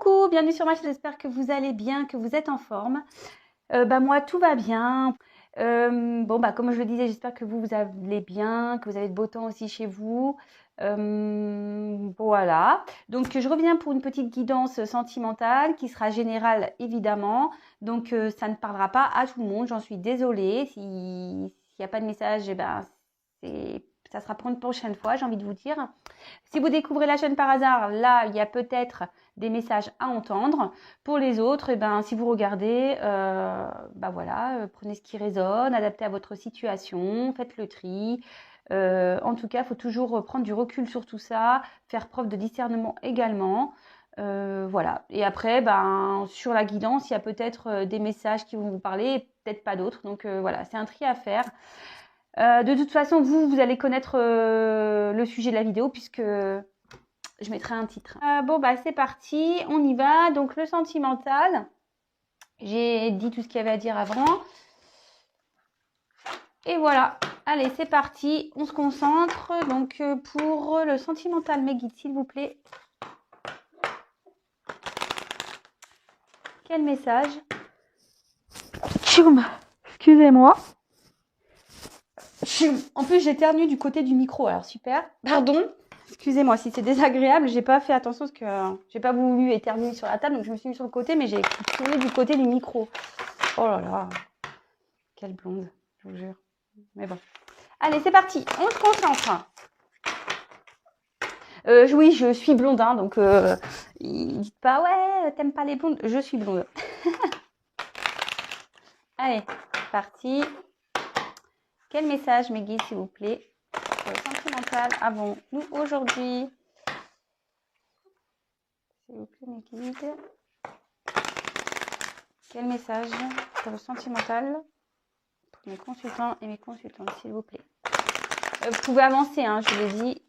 Coucou, bienvenue sur ma chaîne, j'espère que vous allez bien, que vous êtes en forme. Moi, tout va bien. Comme je le disais, j'espère que vous allez bien, que vous avez de beau temps aussi chez vous. Voilà. Donc, je reviens pour une petite guidance sentimentale qui sera générale, évidemment. Donc, ça ne parlera pas à tout le monde, j'en suis désolée. S'il n'y a pas de message, ça sera pour une prochaine fois, j'ai envie de vous dire. Si vous découvrez la chaîne par hasard, là, il y a peut-être des messages à entendre. Pour les autres, si vous regardez, prenez ce qui résonne, adaptez à votre situation, faites le tri. En tout cas, il faut toujours prendre du recul sur tout ça, faire preuve de discernement également. Voilà. Et après, sur la guidance, il y a peut-être des messages qui vont vous parler et peut-être pas d'autres. Donc voilà, c'est un tri à faire. De toute façon, vous allez connaître le sujet de la vidéo puisque je mettrai un titre. C'est parti, on y va. Donc, le sentimental, j'ai dit tout ce qu'il y avait à dire avant. Et voilà, allez, c'est parti, on se concentre. Donc, pour le sentimental, mes guides, s'il vous plaît. Quel message? Excusez-moi. En plus, j'éternue du côté du micro, alors super. Pardon. Excusez-moi si c'est désagréable, j'ai pas fait attention parce que j'ai pas voulu éternuer sur la table, donc je me suis mis sur le côté, mais j'ai tourné du côté du micro. Oh là là, quelle blonde, je vous jure. Mais bon. Allez, c'est parti, on se concentre. Oui, je suis blonde, hein, donc dites pas ouais, t'aimes pas les blondes, je suis blonde. Allez, c'est parti. Quel message, mes guides, s'il vous plaît, pour le sentimental avons-nous aujourd'hui? S'il vous plaît, mes guides. Quel message pour le sentimental pour mes consultants et mes consultantes, s'il vous plaît? Vous pouvez avancer, hein, je vous l'ai dit.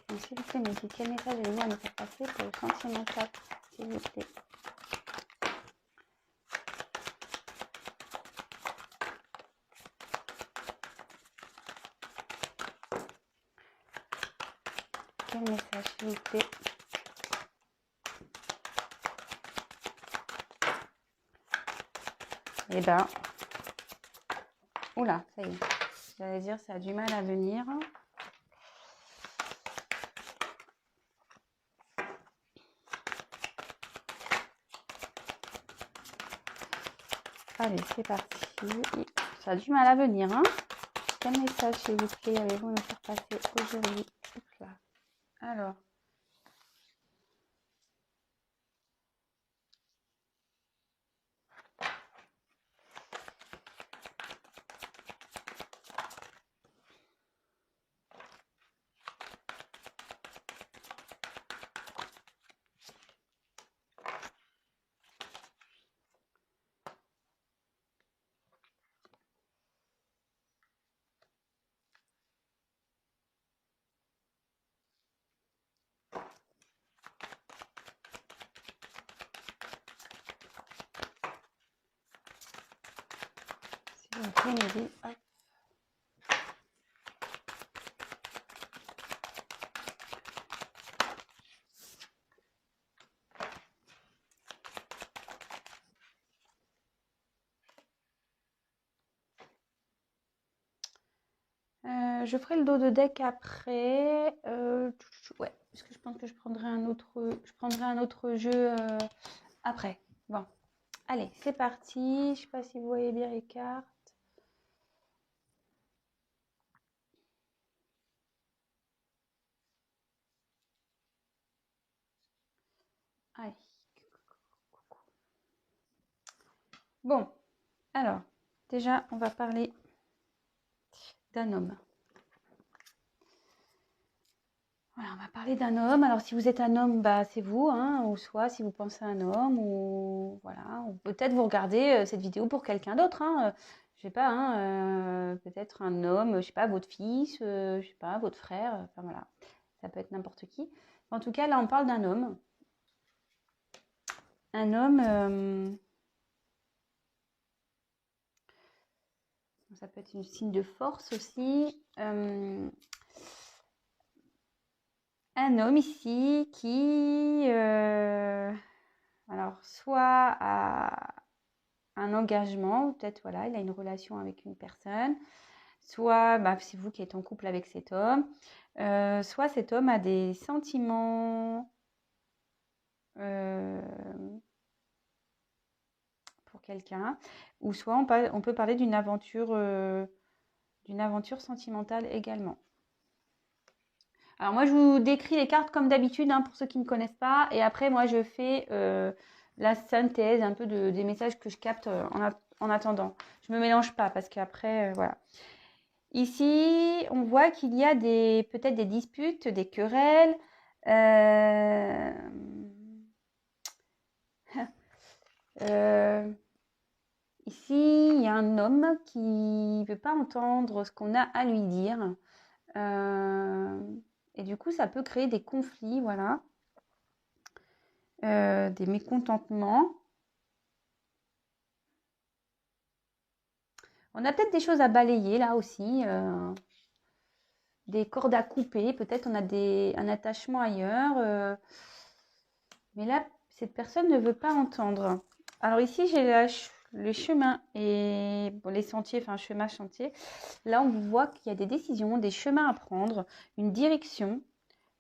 Donc, s'il vous plaît, mes guides, quel message avez-vous à nous faire passer pour le sentimental, s'il vous plaît? Quel message, s'il vous plaît? Oula, ça y est. J'allais dire, ça a du mal à venir. Allez, c'est parti. Ça a du mal à venir, hein? Quel message, s'il vous plaît, avez-vous à nous faire passer aujourd'hui? Alors. S'il vous plaît, mes guides, hop. Je ferai le dos de deck après. Ouais, parce que je pense que je prendrai un autre jeu après. Bon, allez, c'est parti. Je sais pas si vous voyez bien les cartes. Allez. Bon, alors, déjà, on va parler d'un homme. Voilà, on va parler d'un homme. Alors, si vous êtes un homme, c'est vous, hein, ou soit si vous pensez à un homme, ou voilà, ou peut-être vous regardez cette vidéo pour quelqu'un d'autre, hein, je sais pas, hein, peut-être un homme, je sais pas, votre fils, je sais pas, votre frère, enfin voilà, ça peut être n'importe qui. En tout cas, là, on parle d'un homme. Un homme, ça peut être un signe de force aussi. un homme ici qui, alors, soit a un engagement, ou peut-être, voilà, il a une relation avec une personne, soit bah, c'est vous qui êtes en couple avec cet homme, soit cet homme a des sentiments pour quelqu'un, ou soit on peut parler d'une aventure sentimentale également. Alors moi, je vous décris les cartes comme d'habitude, hein, pour ceux qui ne connaissent pas, et après, moi, je fais la synthèse un peu des messages que je capte en attendant. Je ne me mélange pas, parce qu'après, voilà. Ici, on voit qu'il y a peut-être des disputes, des querelles. Ici, il y a un homme qui ne veut pas entendre ce qu'on a à lui dire. Et du coup, ça peut créer des conflits, voilà. Des mécontentements. On a peut-être des choses à balayer là aussi. Des cordes à couper. Peut-être on a un attachement ailleurs. Mais là, cette personne ne veut pas entendre. Alors ici, j'ai le chemin et bon, les sentiers, enfin chemin, chantier. Là, on voit qu'il y a des décisions, des chemins à prendre, une direction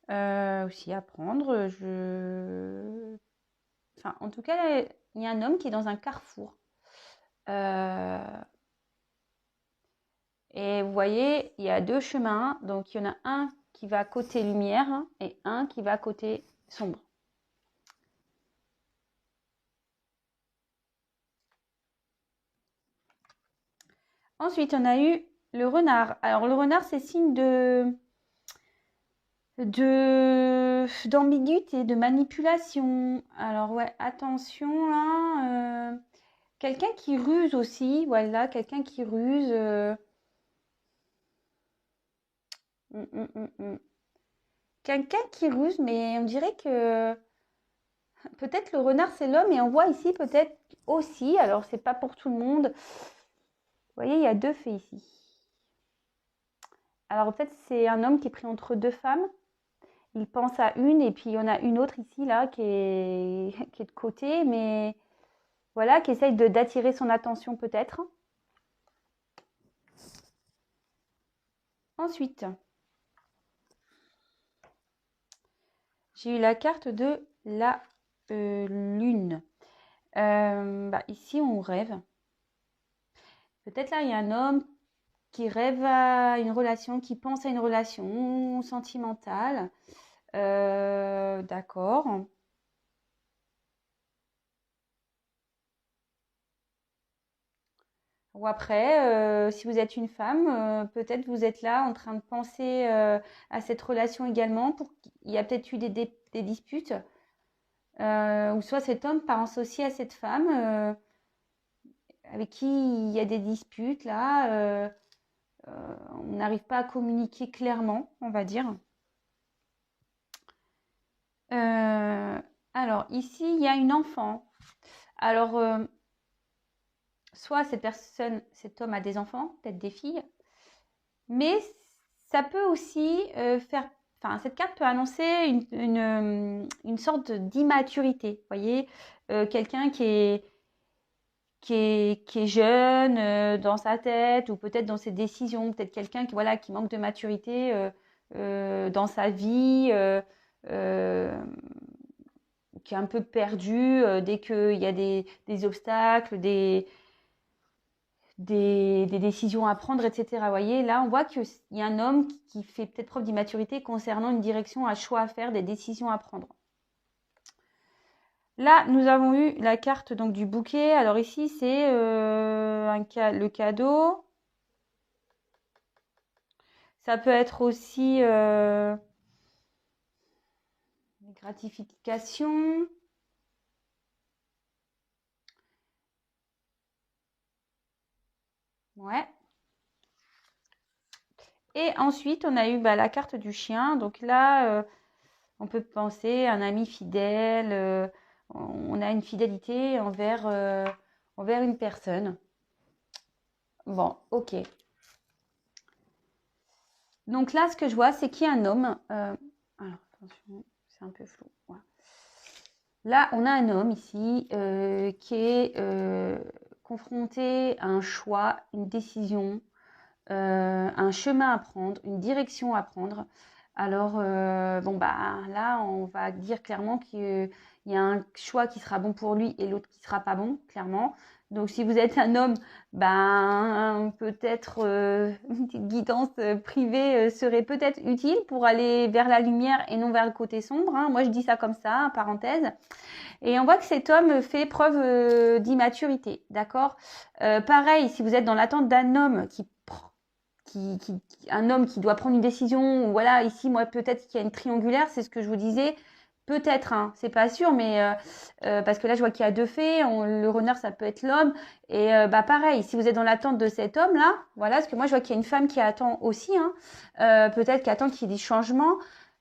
aussi à prendre. Enfin, en tout cas, il y a un homme qui est dans un carrefour. Et vous voyez, il y a deux chemins. Donc, il y en a un qui va côté lumière et un qui va côté sombre. Ensuite, on a eu le renard. Alors, le renard, c'est signe d'ambiguïté, de manipulation. Alors, ouais, attention là. Quelqu'un qui ruse aussi. Voilà, quelqu'un qui ruse. Hum, hum, hum, hum. Quelqu'un qui ruse, mais on dirait que peut-être le renard, c'est l'homme. Et on voit ici peut-être aussi, alors c'est pas pour tout le monde. Vous voyez, il y a deux faits ici. Alors peut-être c'est un homme qui est pris entre deux femmes. Il pense à une et puis il y en a une autre ici, là, qui est de côté, mais voilà, qui essaye d'attirer son attention peut-être. Ensuite, j'ai eu la carte de la lune. Bah, ici, on rêve. Peut-être là, il y a un homme qui rêve à une relation, qui pense à une relation sentimentale. D'accord. Ou après, si vous êtes une femme, peut-être vous êtes là en train de penser à cette relation également. Il y a peut-être eu des disputes. Ou soit cet homme pense aussi à cette femme avec qui il y a des disputes là. On n'arrive pas à communiquer clairement, on va dire. Alors ici, il y a une enfant. Alors, soit cet homme a des enfants, peut-être des filles, mais ça peut aussi faire. Enfin, cette carte peut annoncer une sorte d'immaturité. Vous voyez, quelqu'un qui est jeune dans sa tête ou peut-être dans ses décisions, peut-être quelqu'un qui manque de maturité dans sa vie, qui est un peu perdu dès qu'il y a des obstacles, des décisions à prendre, etc. Vous voyez, là, on voit qu'il y a un homme qui fait peut-être preuve d'immaturité concernant une direction, un choix à faire, des décisions à prendre. Là, nous avons eu la carte donc du bouquet. Alors ici, c'est le cadeau. Ça peut être aussi les gratifications. Ouais. Et ensuite, on a eu la carte du chien. Donc là, on peut penser à un ami fidèle. On a une fidélité envers une personne. Bon, ok. Donc là, ce que je vois, c'est qu'il y a un homme. Alors, attention, c'est un peu flou. Voilà. Là, on a un homme ici qui est confronté à un choix, une décision, un chemin à prendre, une direction à prendre. Alors, bon, bah, là, on va dire clairement qu'il y a un choix qui sera bon pour lui et l'autre qui sera pas bon, clairement. Donc, si vous êtes un homme, ben, peut-être une petite guidance privée serait peut-être utile pour aller vers la lumière et non vers le côté sombre. Hein. Moi, je dis ça comme ça, parenthèse. Et on voit que cet homme fait preuve d'immaturité, d'accord. Pareil, si vous êtes dans l'attente d'un homme un homme qui doit prendre une décision, ou voilà, ici, moi, peut-être qu'il y a une triangulaire, c'est ce que je vous disais, peut-être, hein, c'est pas sûr, mais parce que là, je vois qu'il y a deux fées, le renard, ça peut être l'homme, et bah pareil, si vous êtes dans l'attente de cet homme-là, voilà, parce que moi, je vois qu'il y a une femme qui attend aussi, hein, peut-être qui attend qu'il y ait des changements,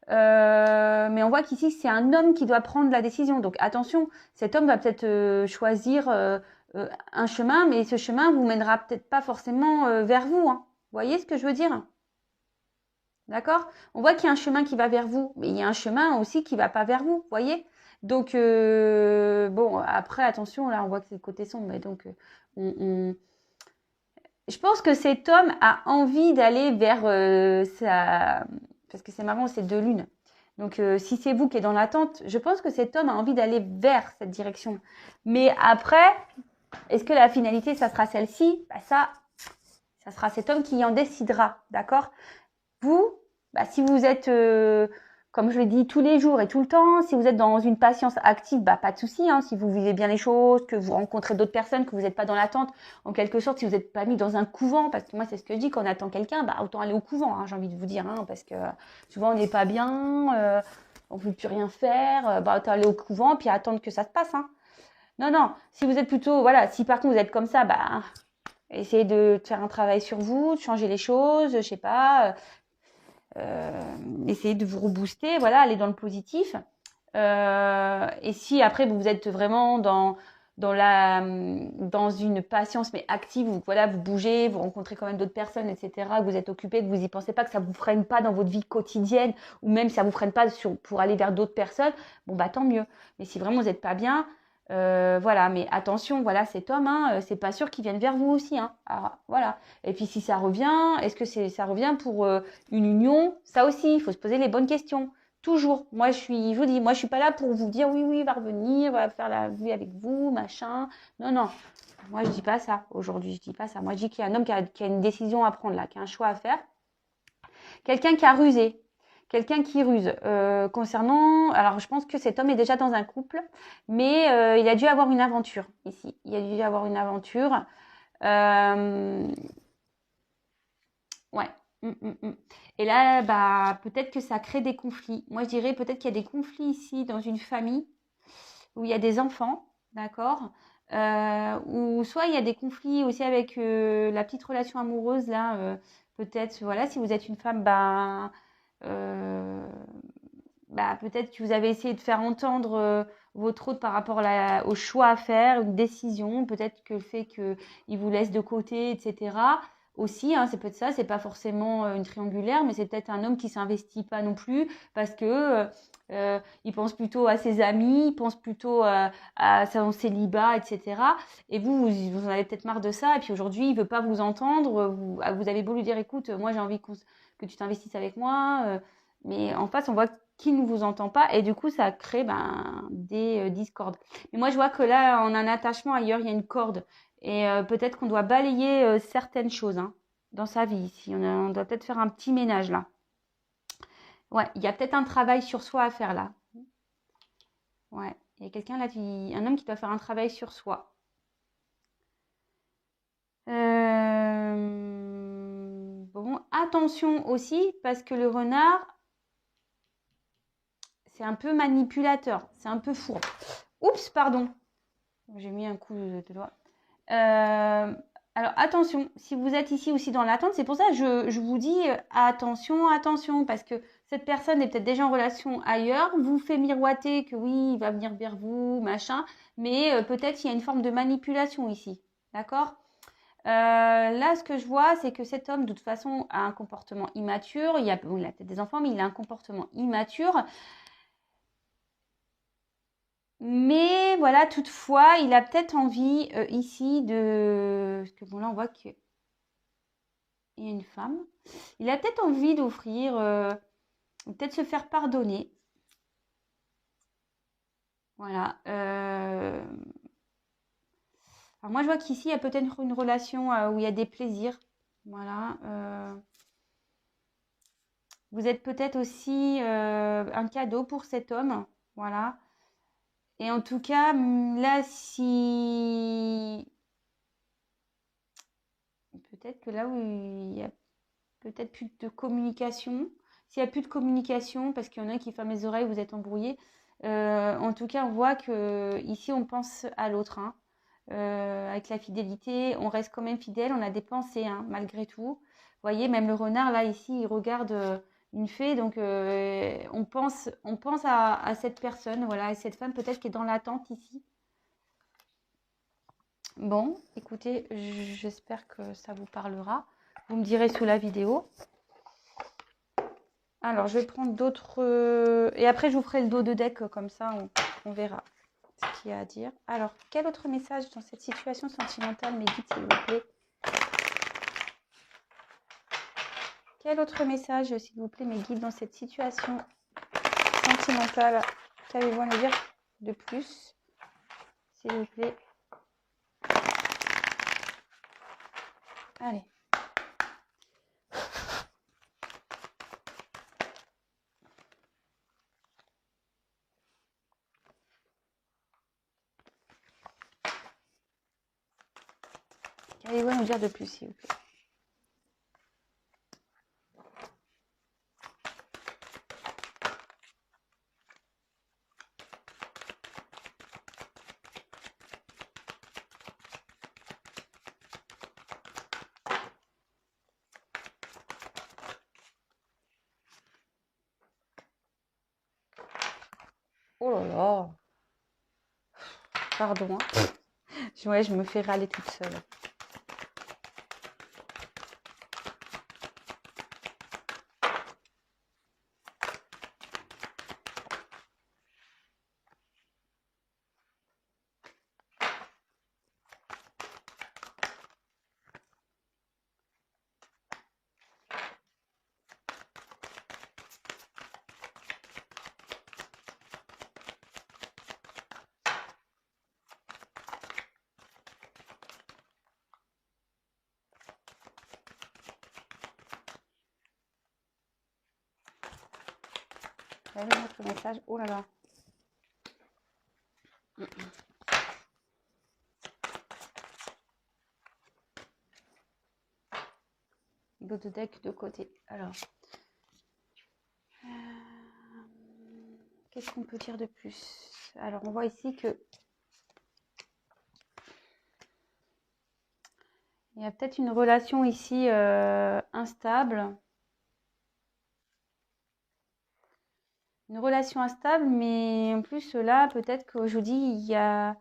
mais on voit qu'ici, c'est un homme qui doit prendre la décision, donc attention, cet homme va peut-être choisir un chemin, mais ce chemin vous mènera peut-être pas forcément vers vous, hein. Vous voyez ce que je veux dire? D'accord? On voit qu'il y a un chemin qui va vers vous, mais il y a un chemin aussi qui va pas vers vous, vous voyez? Donc, bon, après, attention, là, on voit que c'est le côté sombre, mais donc, je pense que cet homme a envie d'aller vers sa... Parce que c'est marrant, c'est deux lunes. Donc, si c'est vous qui êtes dans l'attente, je pense que cet homme a envie d'aller vers cette direction. Mais après, est-ce que la finalité, ça sera celle-ci? Bah, ça sera cet homme qui en décidera, d'accord? Vous, bah, si vous êtes, comme je le dis, tous les jours et tout le temps, si vous êtes dans une patience active, bah, pas de souci, hein, si vous vivez bien les choses, que vous rencontrez d'autres personnes, que vous n'êtes pas dans l'attente, en quelque sorte, si vous n'êtes pas mis dans un couvent, parce que moi, c'est ce que je dis, quand on attend quelqu'un, bah, autant aller au couvent, hein, j'ai envie de vous dire, hein, parce que souvent, on n'est pas bien, on ne veut plus rien faire, bah, autant aller au couvent, puis attendre que ça se passe, hein. Non, non, si vous êtes plutôt, voilà, si par contre vous êtes comme ça, bah, essayez de faire un travail sur vous, de changer les choses, je sais pas, essayez de vous rebooster, voilà, aller dans le positif. Et si après vous êtes vraiment dans une patience mais active, où voilà, vous bougez, vous rencontrez quand même d'autres personnes, etc., que vous êtes occupé, que vous y pensez pas, que ça vous freine pas dans votre vie quotidienne, ou même ça vous freine pas pour aller vers d'autres personnes, bon bah tant mieux. Mais si vraiment vous n'êtes pas bien, voilà, mais attention, voilà, cet homme, hein, c'est pas sûr qu'il vienne vers vous aussi, hein. Alors, voilà. Et puis si ça revient, est-ce que ça revient pour une union? Ça aussi, il faut se poser les bonnes questions. Toujours. Moi, je vous dis, moi, je suis pas là pour vous dire oui, oui, il va revenir, va faire la vue avec vous, machin. Non, non. Moi, je dis pas ça. Aujourd'hui, je dis pas ça. Moi, je dis qu'il y a un homme qui a une décision à prendre là, qui a un choix à faire. Quelqu'un qui a rusé. Quelqu'un qui ruse. Concernant, alors je pense que cet homme est déjà dans un couple, mais il a dû avoir une aventure ici. Il a dû avoir une aventure. Ouais. Et là, bah, peut-être que ça crée des conflits. Moi, je dirais peut-être qu'il y a des conflits ici dans une famille où il y a des enfants, d'accord? Ou soit il y a des conflits aussi avec la petite relation amoureuse là. Peut-être, voilà, si vous êtes une femme, euh, bah, peut-être que vous avez essayé de faire entendre votre autre par rapport au choix à faire, une décision, peut-être que le fait qu'il vous laisse de côté, etc. Aussi, hein, c'est peut-être ça, c'est pas forcément une triangulaire, mais c'est peut-être un homme qui s'investit pas non plus parce que il pense plutôt à ses amis, il pense plutôt à son célibat, etc. Et vous en avez peut-être marre de ça, et puis aujourd'hui, il veut pas vous entendre, vous avez beau lui dire, écoute, moi j'ai envie que tu t'investisses avec moi, mais en face, on voit qu'il ne vous entend pas et du coup ça crée des discordes. Mais moi je vois que là on a un attachement ailleurs, il y a une corde et peut-être qu'on doit balayer certaines choses hein, dans sa vie ici. On doit peut-être faire un petit ménage là. Ouais, il y a peut-être un travail sur soi à faire là. Ouais, il y a quelqu'un là, un homme qui doit faire un travail sur soi. Bon, attention aussi parce que le renard c'est un peu manipulateur, c'est un peu fourbe. Oups, pardon. J'ai mis un coup de doigt. Alors attention, si vous êtes ici aussi dans l'attente, c'est pour ça que je vous dis attention, attention, parce que cette personne est peut-être déjà en relation ailleurs, vous fait miroiter que oui, il va venir vers vous, machin, mais peut-être il y a une forme de manipulation ici, d'accord? Là, ce que je vois, c'est que cet homme, de toute façon, a un comportement immature. Il a peut-être des enfants, mais il a un comportement immature. Mais voilà, toutefois, il a peut-être envie ici de... Parce que bon, là, on voit qu'il y a une femme. Il a peut-être envie d'offrir, peut-être se faire pardonner. Voilà. Alors moi, je vois qu'ici, il y a peut-être une relation où il y a des plaisirs. Voilà. Vous êtes peut-être aussi un cadeau pour cet homme. Voilà. Et en tout cas, là, si... Peut-être que là où il y a peut-être plus de communication. S'il n'y a plus de communication, parce qu'il y en a qui ferment les oreilles, vous êtes embrouillés. En tout cas, on voit que ici, on pense à l'autre. Hein. Avec la fidélité, on reste quand même fidèle. On a des pensées, hein, malgré tout. Vous voyez, même le renard, là, ici, il regarde une fée. Donc, on pense à cette personne, voilà, à cette femme peut-être qui est dans l'attente ici. Bon, écoutez, j'espère que ça vous parlera. Vous me direz sous la vidéo. Alors, je vais prendre d'autres... Et après, je vous ferai le dos de deck, comme ça, on verra ce qu'il y a à dire. Alors, quel autre message dans cette situation sentimentale, mes guides, s'il vous plaît? Quel autre message, s'il vous plaît, mes guides, dans cette situation sentimentale? Qu'avez-vous à me dire de plus, s'il vous plaît? Allez. Qu'avez-vous à nous dire de plus, s'il vous plaît? Oh là là. Pardon. Hein. Ouais, je me fais râler toute seule. Vous avez notre message. Oh là là. Dos de deck de côté. Alors. Qu'est-ce qu'on peut dire de plus? Alors, on voit ici que il y a peut-être une relation ici instable. Une relation instable, mais en plus, là, peut-être que je vous dis, il y a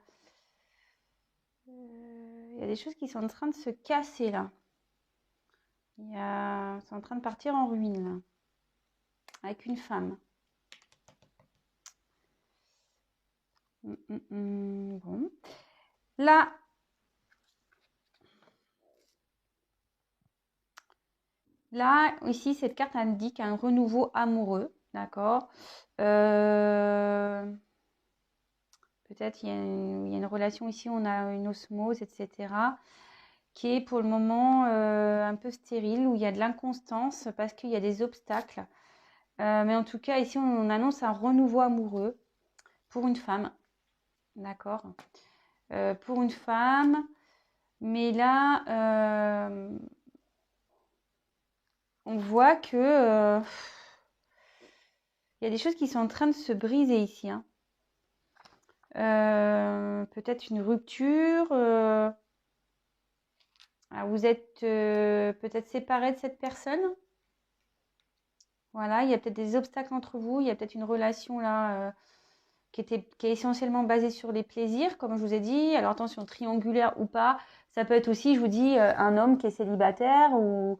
des choses qui sont en train de se casser, là. C'est en train de partir en ruine, là. Avec une femme. Bon. Là, ici, cette carte indique un renouveau amoureux, d'accord. Peut-être il y a une relation ici, on a une osmose, etc., qui est pour le moment un peu stérile, où il y a de l'inconstance parce qu'il y a des obstacles. Mais en tout cas, ici, on annonce un renouveau amoureux pour une femme, d'accord. Pour une femme, mais là, on voit que il y a des choses qui sont en train de se briser ici. Hein. Peut-être une rupture. Vous êtes peut-être séparés de cette personne. Voilà, il y a peut-être des obstacles entre vous. Il y a peut-être une relation là qui est essentiellement basée sur les plaisirs, comme je vous ai dit. Alors attention, triangulaire ou pas, ça peut être aussi, je vous dis, un homme qui est célibataire ou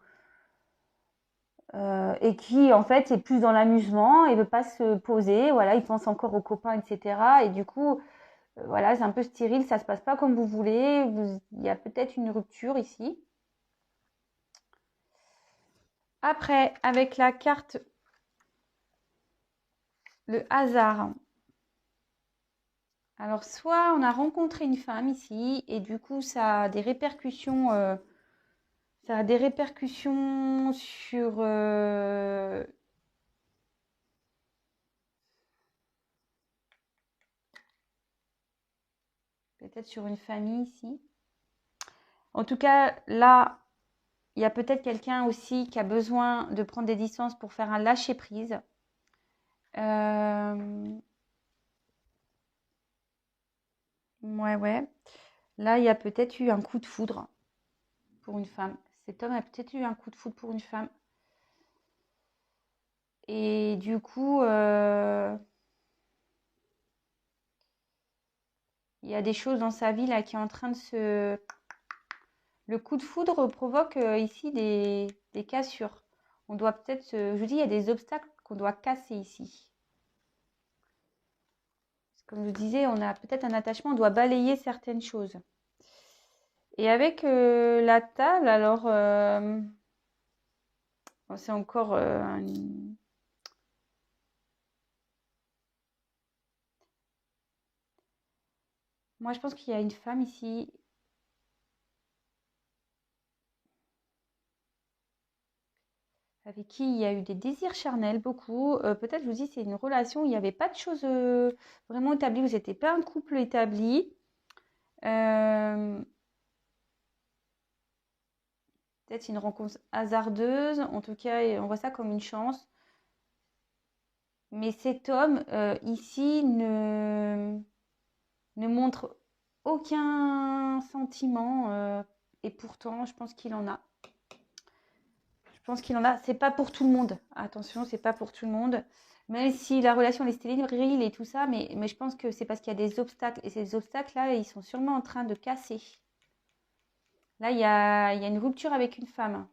et qui en fait est plus dans l'amusement et veut pas se poser. Voilà, il pense encore aux copains, etc. Et du coup, voilà, c'est un peu stérile, ça se passe pas comme vous voulez. Il y a peut-être une rupture ici. Après, avec la carte le hasard. Alors, soit on a rencontré une femme ici et du coup, ça a des répercussions sur peut-être sur une famille ici. En tout cas, là, il y a peut-être quelqu'un aussi qui a besoin de prendre des distances pour faire un lâcher-prise. Ouais. Là, il y a peut-être eu un coup de foudre pour une femme. Cet homme a peut-être eu un coup de foudre pour une femme. Et du coup, il y a des choses dans sa vie là qui est en train de se... Le coup de foudre provoque ici des cassures. On doit peut-être... Je vous dis, il y a des obstacles qu'on doit casser ici. Comme je vous disais, on a peut-être un attachement, on doit balayer certaines choses. Et avec la table, alors... c'est encore... Moi, je pense qu'il y a une femme ici avec qui il y a eu des désirs charnels, beaucoup. Peut-être, je vous dis, c'est une relation où il n'y avait pas de choses vraiment établies. Vous n'étiez pas un couple établi. Peut-être une rencontre hasardeuse. En tout cas, on voit ça comme une chance. Mais cet homme, ici, ne montre aucun sentiment. Et pourtant, je pense qu'il en a. Je pense qu'il en a. C'est pas pour tout le monde. Attention, c'est pas pour tout le monde. Même si la relation est stérile et tout ça, mais je pense que c'est parce qu'il y a des obstacles. Et ces obstacles-là, ils sont sûrement en train de casser. Là, il y a une rupture avec une femme.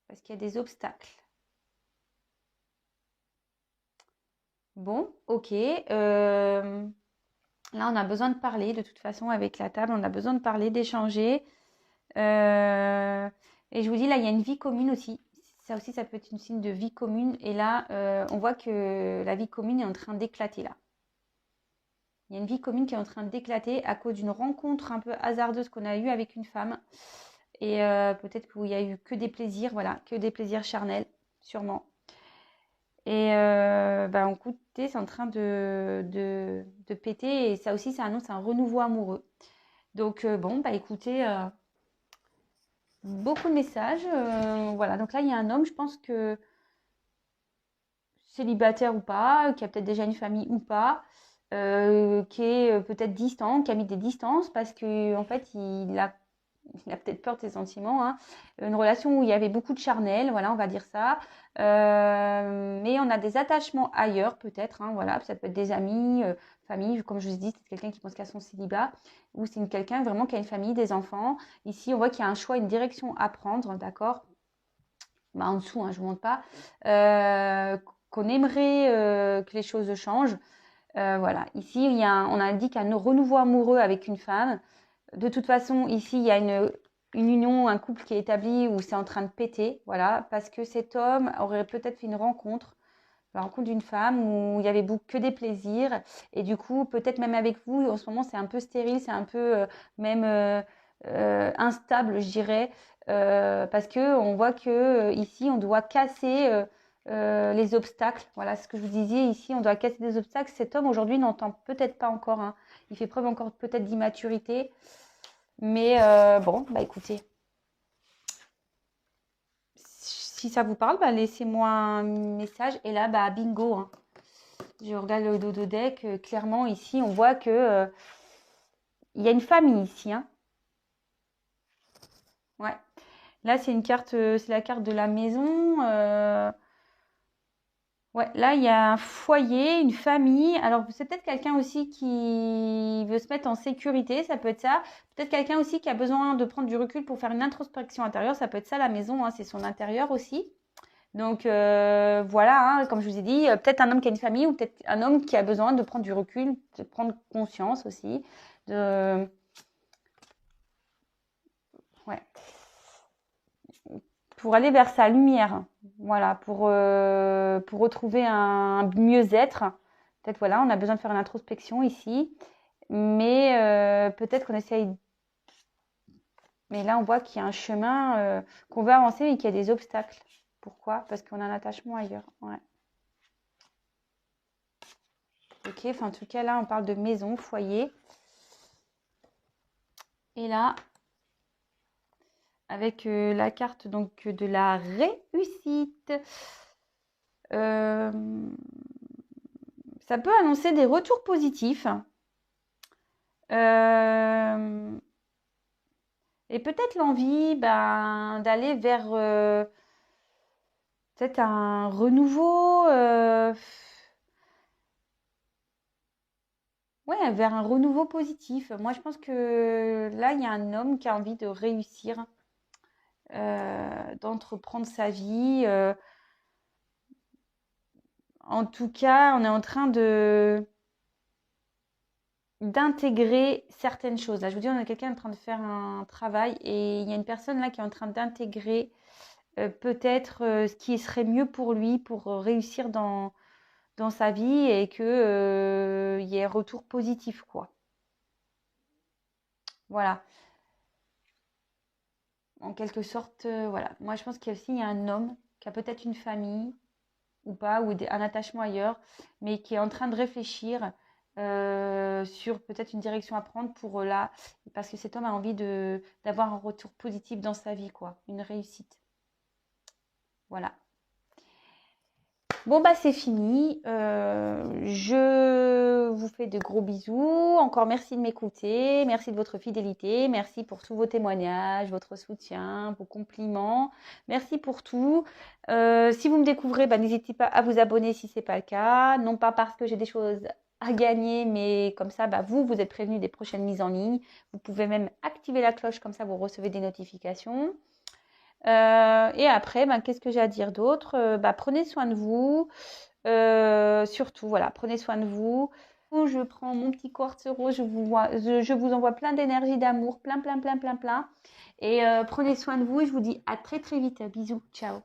Parce qu'il y a des obstacles. Bon, ok. Là, on a besoin de parler. De toute façon, avec la table, on a besoin de parler, d'échanger. Et je vous dis, là, il y a une vie commune aussi. Ça aussi, ça peut être une signe de vie commune. Et là, on voit que la vie commune est en train d'éclater là. Il y a une vie commune qui est en train d'éclater à cause d'une rencontre un peu hasardeuse qu'on a eue avec une femme. Et peut-être qu'il n'y a eu que des plaisirs, voilà, que des plaisirs charnels, sûrement. Et écoutez, c'est en train de péter. Et ça aussi, ça annonce un renouveau amoureux. Donc, écoutez, beaucoup de messages. Voilà, donc là, il y a un homme, je pense que célibataire ou pas, qui a peut-être déjà une famille ou pas, qui est peut-être distant, qui a mis des distances parce que en fait, il a peut-être peur de ses sentiments, hein. Une relation où il y avait beaucoup de charnel, voilà, on va dire ça. Mais on a des attachements ailleurs, peut-être, hein, voilà, ça peut être des amis, famille, comme je vous ai dit, c'est quelqu'un qui pense qu'à son célibat, ou c'est quelqu'un vraiment qui a une famille, des enfants. Ici, on voit qu'il y a un choix, une direction à prendre, d'accord? En dessous, hein, je ne vous montre pas. Qu'on aimerait que les choses changent. Voilà, ici, on indique un renouveau amoureux avec une femme. De toute façon, ici, il y a une union, un couple qui est établi où c'est en train de péter, voilà, parce que cet homme aurait peut-être fait une rencontre, la rencontre d'une femme où il y avait que des plaisirs, et du coup, peut-être même avec vous, en ce moment, c'est un peu stérile, c'est un peu même instable, je dirais, parce que on voit que ici, on doit casser les obstacles. Voilà ce que je vous disais ici, on doit casser des obstacles. Cet homme aujourd'hui n'entend peut-être pas encore, hein. Il fait preuve encore peut-être d'immaturité. Mais écoutez, si ça vous parle, laissez-moi un message. Et là, bingo, hein. Je regarde le dodo deck. Clairement, ici, on voit que il y a une famille ici, hein. Ouais. Là, c'est une carte, c'est la carte de la maison. Ouais, là, il y a un foyer, une famille. Alors, c'est peut-être quelqu'un aussi qui veut se mettre en sécurité, ça peut être ça. Peut-être quelqu'un aussi qui a besoin de prendre du recul pour faire une introspection intérieure, ça peut être ça la maison, hein, c'est son intérieur aussi. Donc, voilà, hein, comme je vous ai dit, peut-être un homme qui a une famille ou peut-être un homme qui a besoin de prendre du recul, de prendre conscience aussi, de... Ouais, pour aller vers sa lumière, voilà, pour retrouver un mieux-être. Peut-être, voilà, on a besoin de faire une introspection ici, mais peut-être qu'on essaye. Mais là, on voit qu'il y a un chemin qu'on veut avancer et qu'il y a des obstacles. Pourquoi? Parce qu'on a un attachement ailleurs. Ouais. Ok, enfin, en tout cas, là, on parle de maison, foyer. Et là, avec la carte donc de la réussite. Euh, Ça peut annoncer des retours positifs. Euh, et peut-être l'envie d'aller vers peut-être un renouveau. Ouais, vers un renouveau positif. Moi, je pense que là, il y a un homme qui a envie de réussir, d'entreprendre sa vie. En tout cas, on est en train de d'intégrer certaines choses. Là, je vous dis, on a quelqu'un en train de faire un travail et il y a une personne là qui est en train d'intégrer peut-être ce qui serait mieux pour lui pour réussir dans sa vie et que il y ait un retour positif, quoi. Voilà. En quelque sorte, voilà. Moi, je pense qu'il y a aussi il y a un homme qui a peut-être une famille ou pas, ou un attachement ailleurs, mais qui est en train de réfléchir sur peut-être une direction à prendre pour là, parce que cet homme a envie d'avoir un retour positif dans sa vie, quoi, une réussite. Voilà. Bon, bah, c'est fini. Je vous fais de gros bisous. Encore merci de m'écouter. Merci de votre fidélité. Merci pour tous vos témoignages, votre soutien, vos compliments. Merci pour tout. Si vous me découvrez, bah, n'hésitez pas à vous abonner si ce n'est pas le cas. Non pas parce que j'ai des choses à gagner, mais comme ça, bah, vous êtes prévenus des prochaines mises en ligne. Vous pouvez même activer la cloche, comme ça vous recevez des notifications. Et après, qu'est-ce que j'ai à dire d'autre? Prenez soin de vous. Surtout, voilà, prenez soin de vous. Je prends mon petit quartz rose, je vous envoie plein d'énergie, d'amour, plein, plein, plein, plein, plein. Et prenez soin de vous et je vous dis à très, très vite. Bisous, ciao.